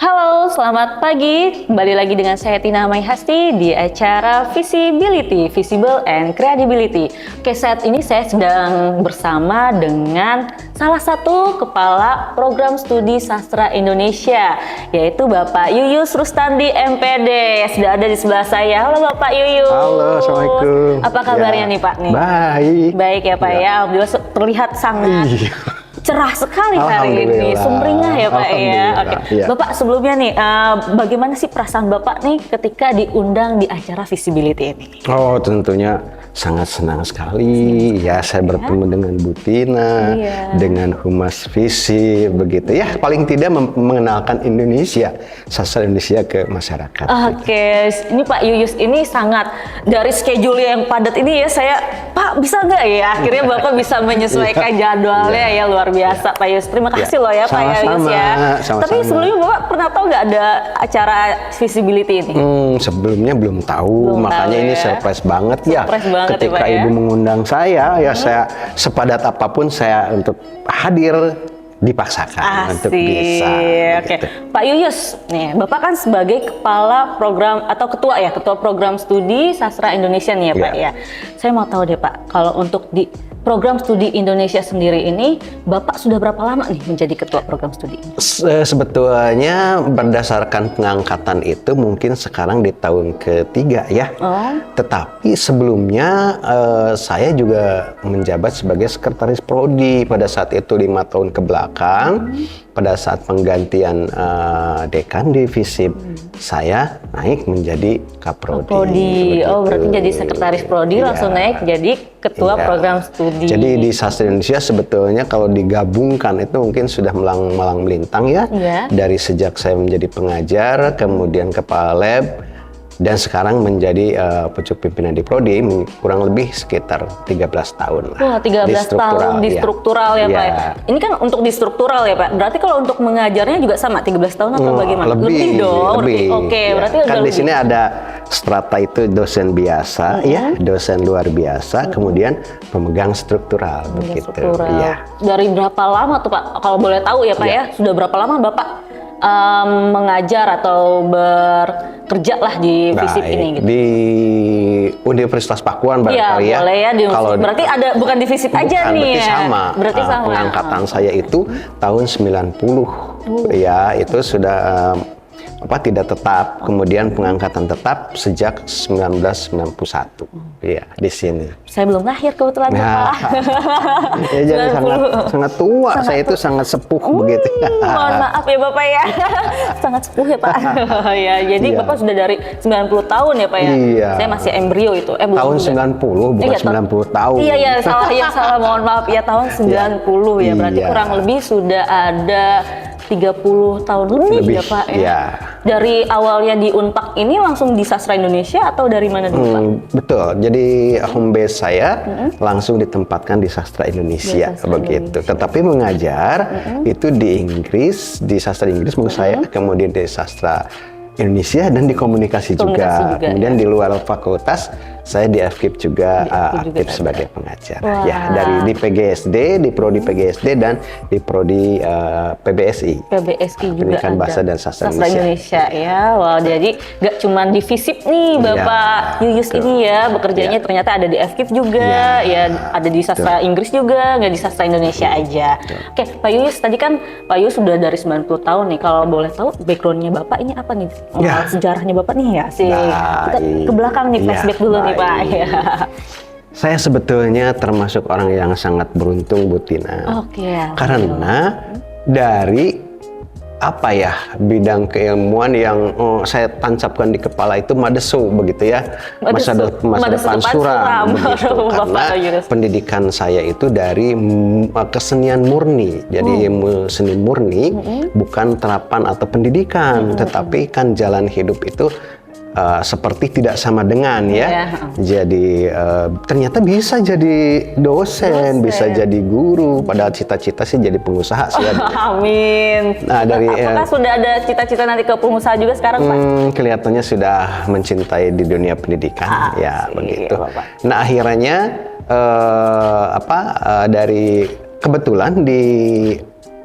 Halo, selamat pagi. Kembali lagi dengan saya Tina Maihasti di acara Visibility, Visible and Credibility. Oke, saat ini saya sedang bersama dengan salah satu kepala program studi sastra Indonesia, yaitu Bapak Yuyus Rustandi MPD. Sudah ada di sebelah saya. Halo Bapak Yuyus. Halo, Assalamualaikum. Apa kabarnya nih Pak? Baik. Baik ya Pak ya. Alhamdulillah terlihat sangat cerah sekali hari ini, sumringah ya Pak ya. Oke, ya. Bapak sebelumnya nih, bagaimana sih perasaan Bapak nih ketika diundang di acara Visibility ini? Oh, tentunya sangat senang sekali. Ya, saya bertemu dengan Bu Tina, dengan Humas Visi, begitu ya. Paling tidak mengenalkan Indonesia, sastra Indonesia ke masyarakat. Oke, ini Pak Yuyus ini sangat dari schedule yang padat ini ya, saya Pak bisa nggak ya? Akhirnya Bapak bisa menyesuaikan jadwalnya ya, luar biasa Pak Yuyus. Terima kasih loh ya Pak Yuyus ya. Tapi sebelumnya Bapak pernah tahu nggak ada acara Visibility ini? Sebelumnya belum tahu, makanya ini surprise banget ya. Surprise banget ketika ya, Pak, Ibu mengundang saya, ya saya sepadat apapun saya untuk hadir, dipaksakan untuk bisa. Oke, Pak Yuyus, nih Bapak kan sebagai kepala program atau ketua program studi sastra Indonesia nih ya Pak ya. Saya mau tahu deh Pak, kalau untuk di program studi Indonesia sendiri ini, Bapak sudah berapa lama nih menjadi ketua program studi? Sebetulnya berdasarkan pengangkatan itu mungkin sekarang di tahun ketiga ya. Tetapi sebelumnya saya juga menjabat sebagai sekretaris prodi pada saat itu 5 tahun ke belakang. Pada saat penggantian dekan di Visip, saya naik menjadi kaprodi. Oh, berarti jadi sekretaris prodi langsung naik jadi ketua program studi. Jadi di sastra Indonesia sebetulnya kalau digabungkan itu mungkin sudah malang melintang ya. Dari sejak saya menjadi pengajar, kemudian kepala lab, dan sekarang menjadi pucuk pimpinan di prodi kurang lebih sekitar 13 tahun lah. Wah, 13 tahun di struktural ya Pak. Ini kan untuk di struktural ya Pak. Berarti kalau untuk mengajarnya juga sama 13 tahun atau bagaimana? Lebih dong. Oke, berarti kan udah di sini ada strata itu dosen biasa ya, dosen luar biasa, kemudian pemegang struktural begitu. Ya. Dari berapa lama tuh Pak? Kalau boleh tahu ya Pak ya, sudah berapa lama Bapak mengajar atau bekerja lah di Visip ini gitu? Di Universitas Pakuan barangkali ya. Boleh ya. Berarti ada bukan di Visip aja nih ya? Berarti sama. Pengangkatan saya itu tahun 90 ya, itu sudah tidak tetap, kemudian pengangkatan tetap sejak 1991 ya di sini. Saya belum lahir kebetulan Pak. Ya, jadi sangat tua, saya itu sangat sepuh begitu. Mohon maaf ya Bapak ya, sangat sepuh ya Pak. Ya, jadi Bapak sudah dari 90 tahun ya Pak ya. Saya masih embrio itu. Tahun 90 bukan 90 tahun. Iya, salah, mohon maaf ya, tahun 90 ya. Berarti kurang lebih sudah ada 30 tahun lebih ya Pak ya. Dari awalnya di Unpak ini langsung di sastra Indonesia atau dari mana dulu Pak? Betul, jadi home base saya langsung ditempatkan di sastra Indonesia begitu. Tetapi mengajar itu di Inggris, di sastra Inggris menurut saya, kemudian di sastra Indonesia dan di komunikasi juga. Kemudian di luar fakultas saya di FKIP juga aktif sebagai pengajar. Ya, di PGSD, di prodi PGSD dan di prodi PBSI. PBSI juga Pendidikan Bahasa dan Sastra Indonesia. Ya. Wah, jadi nggak cuma di Visip nih Bapak Yuyus ini ya, bekerjanya ternyata ada di FKIP juga, ya ada di sastra Inggris juga, nggak di sastra Indonesia aja. Oke, Pak Yuyus, tadi kan Pak Yuyus sudah dari 90 tahun nih. Kalau boleh tahu backgroundnya Bapak ini apa nih? Sejarahnya Bapak nih ya sih. Kita ke belakang nih, flashback dulu nih Pak. Saya sebetulnya termasuk orang yang sangat beruntung Bu Tina. Karena dari bidang keilmuan yang saya tancapkan di kepala itu madesu begitu ya, masa depan suram begitu. Karena pendidikan saya itu dari kesenian murni, jadi seni murni bukan terapan atau pendidikan, tetapi kan jalan hidup itu seperti tidak sama dengan ya. Jadi ternyata bisa jadi dosen, bisa jadi guru. Padahal cita-cita sih jadi pengusaha sih. Amin. Nah, apakah sudah ada cita-cita nanti ke pengusaha juga sekarang Pak? Kelihatannya sudah mencintai di dunia pendidikan ya begitu. Nah akhirnya dari kebetulan di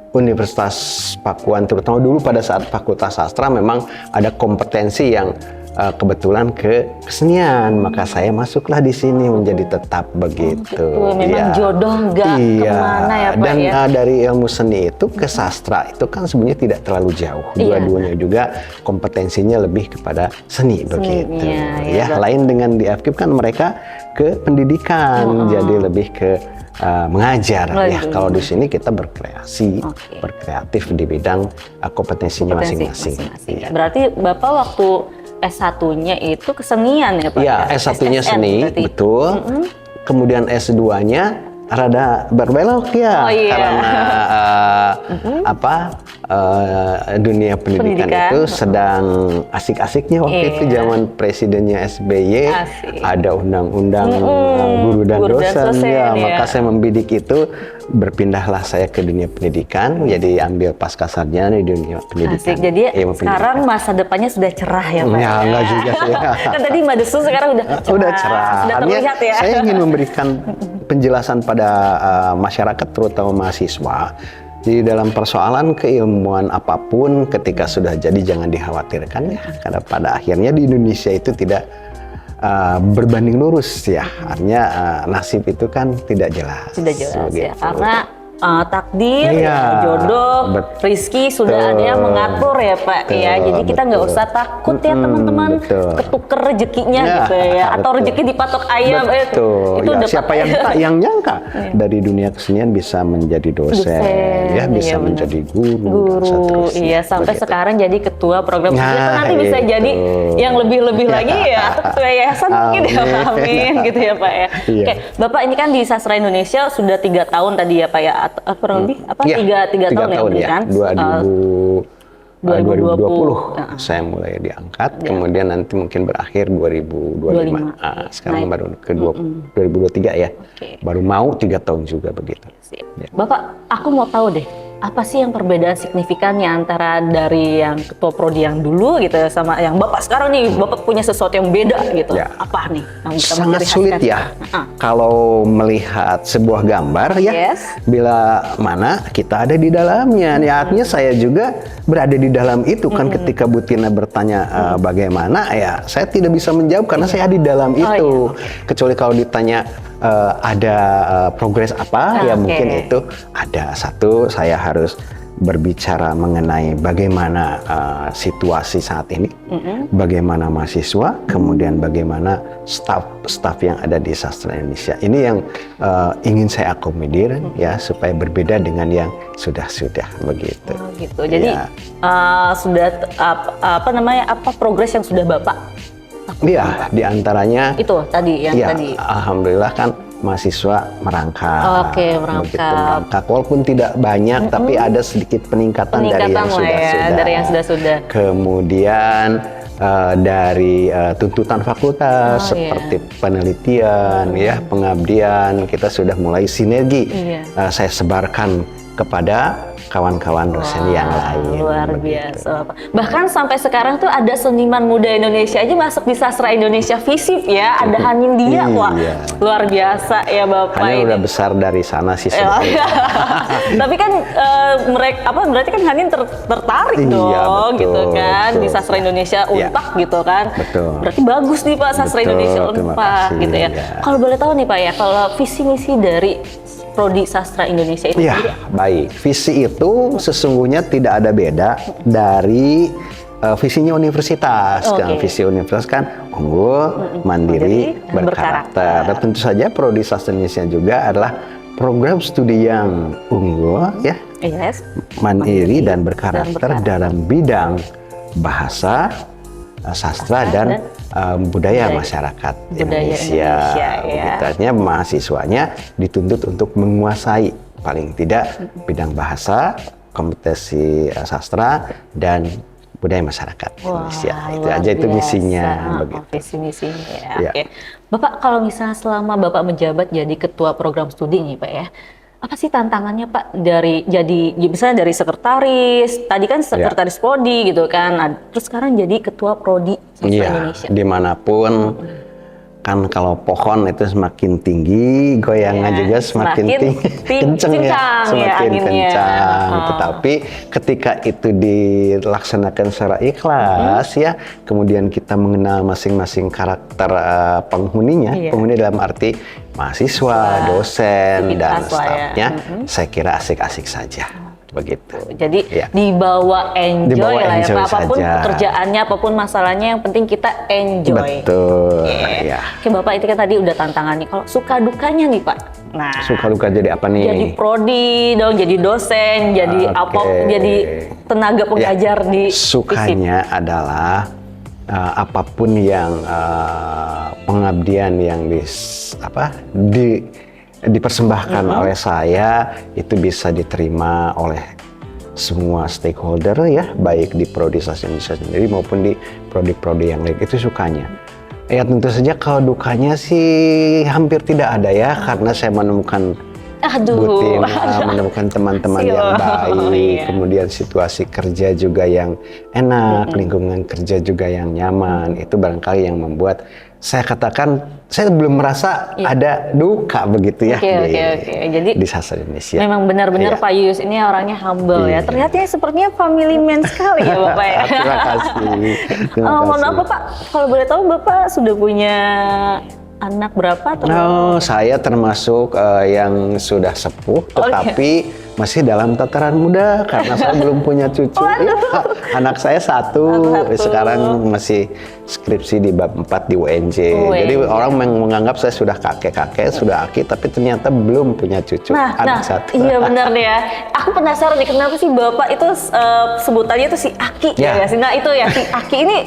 Universitas Pakuan, terutama dulu pada saat Fakultas Sastra memang ada kompetensi yang kebetulan ke kesenian, maka saya masuklah di sini menjadi tetap begitu. Gitu. Memang jodoh nggak kemana ya Pak dan ya? dari ilmu seni itu ke sastra itu kan sebenarnya tidak terlalu jauh. Dua-duanya juga kompetensinya lebih kepada seni begitu. Ya, lain dengan di FKIP kan mereka ke pendidikan, jadi lebih ke mengajar. Ya, kalau di sini kita berkreasi, berkreatif di bidang kompetensinya masing-masing. Ya. Berarti Bapak waktu S1-nya itu kesenian ya Pak? Iya, S1-nya seni, berarti. Betul. Kemudian S2-nya rada berbelok ya, karena dunia pendidikan itu sedang asik-asiknya waktu itu zaman presidennya SBY. Ada undang-undang guru dan dosen ya, maka saya membidik itu. Berpindahlah saya ke dunia pendidikan, jadi ambil pasca sarjana di dunia pendidikan. Asik, jadi sekarang masa depannya sudah cerah ya Pak? Ya, enggak juga sih. Kan tadi Madesu sekarang udah cerah. Udah cerah. Sudah terlihat ya. Saya ingin memberikan penjelasan pada masyarakat, terutama mahasiswa. Di dalam persoalan keilmuan apapun, ketika sudah jadi jangan dikhawatirkan ya, karena pada akhirnya di Indonesia itu tidak berbanding lurus ya, artinya nasib itu kan tidak jelas. Tidak jelas ya, karena takdir, jodoh, rezeki sudah ada yang mengatur ya Pak ya. Jadi kita nggak usah takut ya teman-teman ketuker rezekinya gitu ya, atau rezeki dipatok ayam. Itu ya, siapa yang nyangka dari dunia kesenian bisa menjadi dosen ya, bisa menjadi guru iya, sampai sekarang jadi ketua program studi. Nanti bisa jadi yang lebih-lebih lagi ya, atau ketua yayasan mungkin ya. Amin gitu ya Pak ya. Oke, Bapak ini kan di Sastra Indonesia sudah 3 tahun tadi ya Pak ya, kurang lebih tiga tahun ya, kan? 2020 saya mulai diangkat, kemudian nanti mungkin berakhir 2025. Sekarang baru ke 2023 ya, baru mau 3 tahun juga begitu. Bapak, aku mau tahu deh, apa sih yang perbedaan signifikannya antara dari yang ketua prodi yang dulu gitu sama yang Bapak sekarang nih? Bapak punya sesuatu yang beda gitu. Apa nih yang bisa sangat sulit ya kalau melihat sebuah gambar ya, bila mana kita ada di dalamnya. Ya, artinya saya juga berada di dalam itu kan. Ketika Bu Tina bertanya bagaimana, ya saya tidak bisa menjawab karena saya di dalam itu. Kecuali kalau ditanya ada progres apa, ya mungkin itu ada satu, saya harus berbicara mengenai bagaimana situasi saat ini, bagaimana mahasiswa, kemudian bagaimana staf yang ada di Sastra Indonesia. Ini yang ingin saya akomodir ya, supaya berbeda dengan yang sudah begitu. Gitu. Jadi sudah apa progres yang sudah Bapak? Iya, diantaranya itu tadi yang tadi. Alhamdulillah kan mahasiswa merangkak. Merangkak. Walaupun tidak banyak, tapi ada sedikit peningkatan dari yang sudah-sudah. Dari yang sudah-sudah. Kemudian dari tuntutan fakultas seperti penelitian, ya, pengabdian, kita sudah mulai sinergi. Saya sebarkan kepada kawan-kawan dosen yang lain. Luar biasa. Bahkan sampai sekarang tuh ada seniman muda Indonesia aja masuk di Sastra Indonesia FISIP ya. Ada Hanin Dia, wah luar biasa ya Bapak. Hanya udah besar dari sana sih sebenarnya. Tapi kan berarti kan Hanin tertarik dong, gitu kan, di Sastra Indonesia Unpad gitu kan. Berarti bagus nih Pak Sastra Indonesia Unpad gitu ya. Kalau boleh tahu nih Pak ya, kalau visi misi dari Prodi Sastra Indonesia itu sendiri? Baik. Visi itu sesungguhnya tidak ada beda dari visinya universitas. Visi universitas kan unggul, mandiri, berkarakter. Dan tentu saja Prodi Sastra Indonesia juga adalah program studi yang unggul, ya, mandiri dan berkarakter dalam bidang bahasa, sastra dan budaya masyarakat Indonesia. Begitu. Artinya mahasiswanya dituntut untuk menguasai paling tidak bidang bahasa, kompetensi sastra dan budaya masyarakat Indonesia. Itu aja itu misinya. Visi misinya ya. Bapak, kalau misalnya selama Bapak menjabat jadi ketua program studi nih Pak ya, apa sih tantangannya Pak dari misalnya dari sekretaris, tadi kan sekretaris prodi gitu kan, terus sekarang jadi ketua prodi Sastra Indonesia. Dimanapun kan kalau pohon itu semakin tinggi, goyangan juga semakin kenceng ya, semakin kencang. Tetapi ketika itu dilaksanakan secara ikhlas ya, kemudian kita mengenal masing-masing karakter penghuninya, penghuni dalam arti mahasiswa, dosen, dan stafnya, saya kira asik-asik saja. Begitu. Jadi dibawa enjoy lah ya Pak, apapun pekerjaannya, apapun masalahnya, yang penting kita enjoy. Betul. Ya. Oke Bapak, itu kan tadi udah tantangan nih. Kalau suka dukanya nih Pak. Nah, suka duka jadi apa nih? Jadi prodi dong, jadi dosen, jadi jadi tenaga pengajar di sukanya adalah apapun yang pengabdian yang dipersembahkan oleh saya itu bisa diterima oleh semua stakeholder ya, baik di prodi Sastra Indonesia sendiri maupun di prodi-prodi yang lain, itu sukanya. Ya tentu saja kalau dukanya sih hampir tidak ada ya, karena saya menemukan butim, menemukan teman-teman yang baik, kemudian situasi kerja juga yang enak, lingkungan kerja juga yang nyaman, itu barangkali yang membuat saya katakan saya belum merasa ada duka begitu ya. Jadi di Sastra Indonesia. Memang benar-benar Pak Yuyus ini orangnya humble ya. Terlihatnya sepertinya family man sekali ya Bapak ya. Terima kasih. Mohon maaf Pak, kalau boleh tahu Bapak sudah punya anak berapa? Saya termasuk yang sudah sepuh, tetapi masih dalam tataran muda karena saya belum punya cucu. Anak saya satu, sekarang masih skripsi di bab 4 di UNJ. Jadi orang menganggap saya sudah kakek-kakek, sudah aki, tapi ternyata belum punya cucu. Anak satu. Iya benar deh ya. Aku penasaran nih, kenapa sih Bapak itu sebutannya itu si Aki ya? Nah itu ya, si Aki ini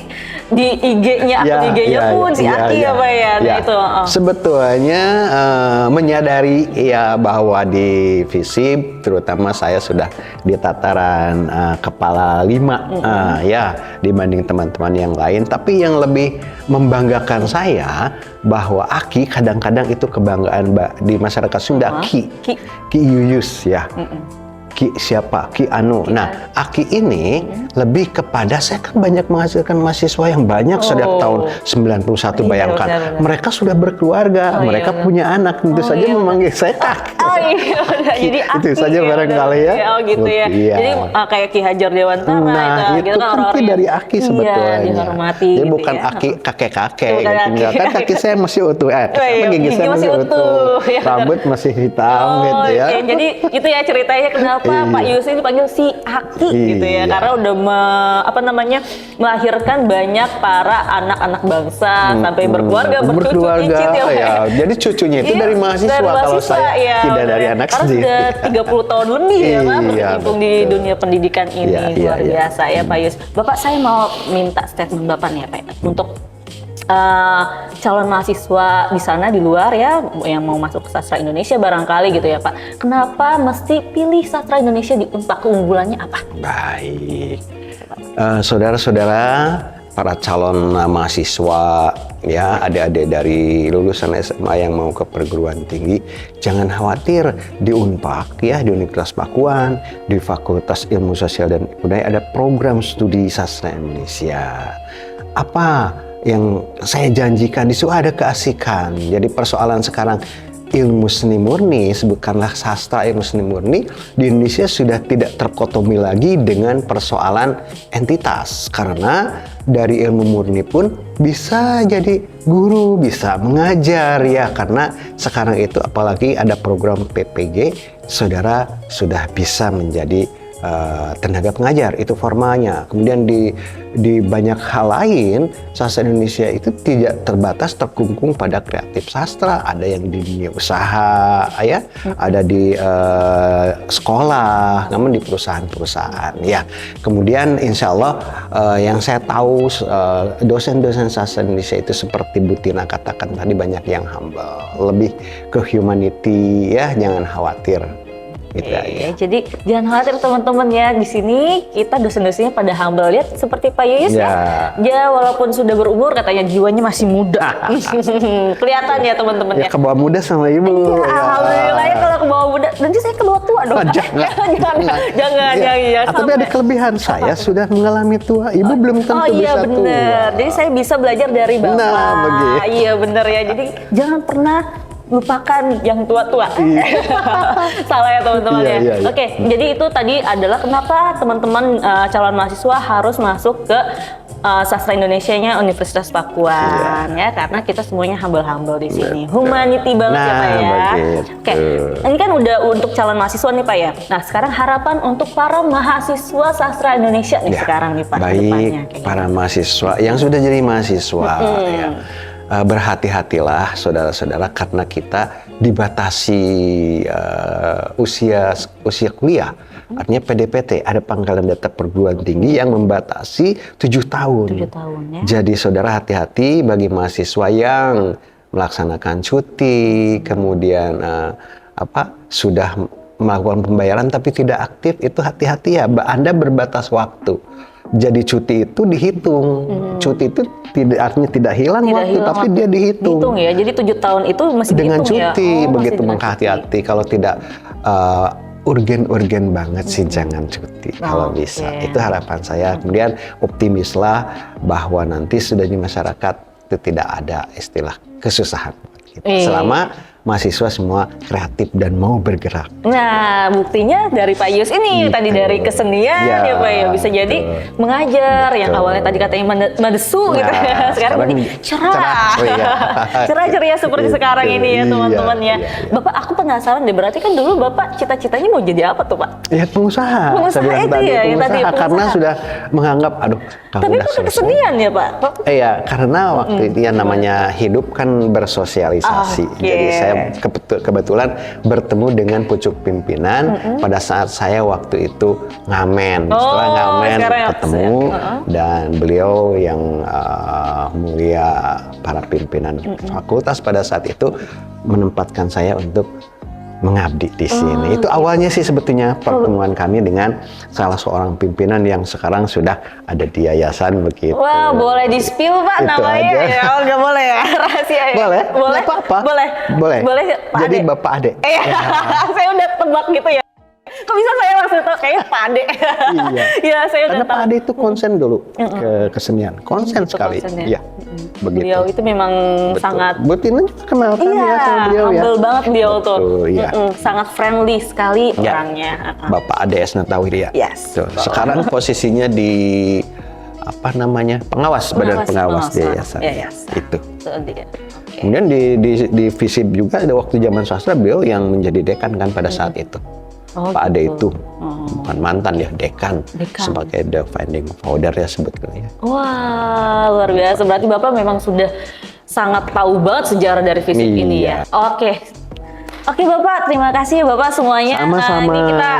di IG-nya, di IG-nya pun si Aki ya Pak ya. Nah, itu. Sebetulnya menyadari ya bahwa di FISIB terutama saya sudah di tataran kepala 5 ya dibanding teman-teman yang lain, tapi yang lebih membanggakan saya bahwa Aki kadang-kadang itu kebanggaan di masyarakat Sunda, Ki Yuyus ya. Ki siapa? Ki Anu. Nah, Aki ini lebih kepada saya kan banyak menghasilkan mahasiswa yang banyak sejak tahun 91, bayangkan. Mereka sudah berkeluarga, mereka punya anak, tentu saja memanggil saya Kak. Jadi Aki. Itu saja barangkali ya. Gitu ya. Jadi kayak Ki Hajar Dewantara itu kan dari Aki sebetulnya. Dihormati. Jadi bukan Aki kakek-kakek. Kan kaki saya masih utuh. Gigi saya masih utuh. Rambut masih hitam gitu ya. Jadi itu ya ceritanya kenapa Pak Yuyus ini dipanggil si Aki gitu ya, karena udah melahirkan banyak para anak-anak bangsa sampai berkeluarga, bercucu cicit ya. Jadi cucunya itu dari mahasiswa kalau saya tidak dari anak sendiri. Karena sudah 30 tahun lebih ya Pak berkecimpung di dunia pendidikan ini, luar biasa ya Pak Yuyus. Bapak, saya mau minta statement Bapak nih ya Pak untuk calon mahasiswa di sana di luar ya yang mau masuk ke Sastra Indonesia barangkali gitu ya Pak. Kenapa mesti pilih Sastra Indonesia di Unpad, keunggulannya apa? Baik. Saudara-saudara, para calon mahasiswa ya, adik-adik dari lulusan SMA yang mau ke perguruan tinggi, jangan khawatir, di Unpad ya, di Universitas Pakuan, di Fakultas Ilmu Sosial dan Budaya ada program studi Sastra Indonesia. Apa yang saya janjikan di situ ada keasikan. Jadi persoalan sekarang ilmu seni murni, sebutkanlah sastra ilmu seni murni di Indonesia sudah tidak terkotomi lagi dengan persoalan entitas, karena dari ilmu murni pun bisa jadi guru, bisa mengajar ya, karena sekarang itu apalagi ada program PPG, saudara sudah bisa menjadi tenaga pengajar, itu formalnya. Kemudian di banyak hal lain, sastra Indonesia itu tidak terbatas terkungkung pada kreatif sastra. Ada yang di dunia usaha, ya, ada di sekolah, namun di perusahaan-perusahaan, ya. Kemudian insya Allah yang saya tahu dosen-dosen sastra Indonesia itu seperti Bu Tina katakan tadi banyak yang humble, lebih ke humanity, ya, jangan khawatir. gitu aja. Jadi jangan khawatir teman-teman ya, di sini kita dosen-dosennya pada humble. Lihat seperti Pak Yuyus ya walaupun sudah berumur katanya jiwanya masih muda. Kelihatan ya teman-teman ya. Ke bawah muda sama ibu. Alhamdulillah ya kalau ke bawah muda. Nanti saya ke bawah tua dong. Jangan. Tapi ada kelebihan, saya sudah mengalami tua, ibu belum tentu bisa bener. Jadi saya bisa belajar dari bapak. Nah, begitu. Iya bener ya. Jadi jangan pernah lupakan yang tua-tua. Salah ya teman-teman ya. Oke, jadi itu tadi adalah kenapa teman-teman calon mahasiswa harus masuk ke Sastra Indonesianya Universitas Pakuan ya, karena kita semuanya humble di sini. Humanity banget ya Pak ya. Oke, ini kan udah untuk calon mahasiswa nih Pak ya. Nah, sekarang harapan untuk para mahasiswa sastra Indonesia nih sekarang nih Pak. Baik, para mahasiswa yang sudah jadi mahasiswa ya. Berhati-hatilah saudara-saudara, karena kita dibatasi usia kuliah. Artinya PDPT, ada pangkalan data perguruan tinggi yang membatasi 7 tahun. 7 tahun ya. Jadi saudara hati-hati bagi mahasiswa yang melaksanakan cuti, kemudian sudah melakukan pembayaran tapi tidak aktif, itu hati-hati ya. Anda berbatas waktu. Jadi cuti itu dihitung. Cuti itu artinya tidak hilang waktu, tapi dia dihitung. Dihitung ya. Jadi 7 tahun itu masih dengan dihitung cuti ya. begitu, menghati-hati. Kalau tidak urgen banget sih jangan cuti kalau bisa. Itu harapan saya. Kemudian optimislah bahwa nanti sudah di masyarakat itu tidak ada istilah kesusahan. Selama mahasiswa semua kreatif dan mau bergerak. Nah, buktinya dari Pak Yus ini tadi dari kesenian ya Pak ya, bisa jadi mengajar yang awalnya tadi katanya madesu gitu ya. Sekarang jadi cerah. Cerah ceria seperti sekarang ini ya teman-teman ya. Bapak, aku penasaran deh, berarti kan dulu Bapak cita-citanya mau jadi apa tuh Pak? Ya pengusaha. Pengusaha itu ya, pengusaha karena sudah menganggap tapi bukan kesenian ya Pak? Iya, karena waktu itu ya namanya hidup kan bersosialisasi. Jadi saya kebetulan bertemu dengan pucuk pimpinan pada saat saya waktu itu ngamen. Setelah ngamen ketemu dan beliau yang mulia para pimpinan fakultas pada saat itu menempatkan saya untuk mengabdi di sini. Itu awalnya sih sebetulnya pertemuan kami dengan salah seorang pimpinan yang sekarang sudah ada di yayasan begitu. Wah, boleh di-spill Pak itu namanya? Aja. Ya, nggak boleh ya? Rahasia ya? Boleh? Boleh? Apa-apa? Boleh? Pak Jadi Ade. Bapak Ade. Saya udah tebak gitu ya. Kok bisa saya langsung tahu kayaknya Pak Ade. Iya. Ya, saya karena udah Pak Ade itu konsen dulu ke kesenian. Konsen sekali. Iya. Begitu. Beliau itu memang sangat Betina kenal kan ya sama beliau ya. Humble banget beliau tuh. Iya. Sangat friendly sekali orangnya. Bapak Ade Esnatawiri ya. Yes. Sekarang posisinya di pengawas, badan pengawas di yayasan. Itu. Kemudian di FISIP juga ada waktu zaman sastra beliau yang menjadi dekan kan pada saat itu. Pak Ade itu bukan mantan ya, dekan. Sebagai the founding founder ya sebetulnya. Wah, luar biasa. Berarti Bapak memang sudah sangat tahu banget sejarah dari FISIP ini ya. Oke Bapak, terima kasih Bapak semuanya. Sama-sama. Ini kita,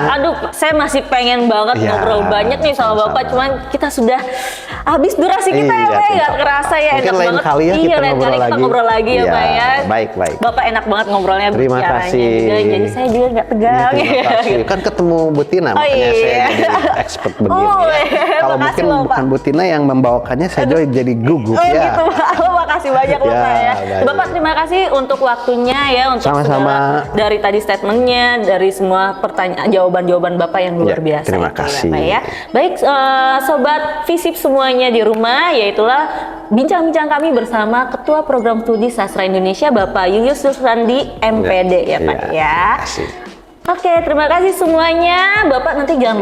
saya masih pengen banget ngobrol banyak nih sama Bapak, cuman kita sudah habis durasi kita ya Pak, nggak kerasa ya. Mungkin enak lain banget. kali ya kita ngobrol lagi ya Pak ya. Baik. Bapak enak banget ngobrolnya. Terima kasih. Juga, jadi saya juga nggak tegang. Terima kasih. Kan ketemu Bu Tina, makanya saya jadi expert begini. Kalau mungkin bukan Bu Tina yang membawakannya, saya juga jadi gugup ya. Gitu Pak. Makasih banyak Bapak ya. Bapak terima kasih untuk waktunya ya, untuk sama-sama. Dari tadi statementnya, dari semua pertanyaan, jawaban Bapak yang luar biasa. Terima kasih. Bapak ya. Baik, sobat FISIP semuanya di rumah, yaitulah bincang-bincang kami bersama Ketua Program Studi Sastra Indonesia Bapak Yuyus Sursandi MPD ya Pak ya. Terima kasih. Oke, terima kasih semuanya. Bapak nanti jangan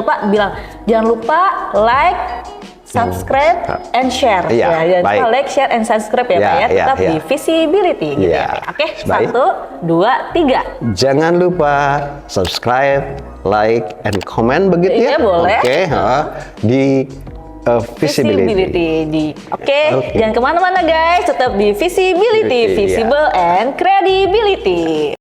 lupa like, subscribe and share ya. Like, share and subscribe ya Pak ya. Tetap di Visibility gitu ya. Oke, 1, 2, 3. Jangan lupa subscribe, like, and comment begitu ya. Boleh. Oke, di Visibility. Oke, jangan kemana-mana guys. Tetap di Visibility, Visible and Credibility.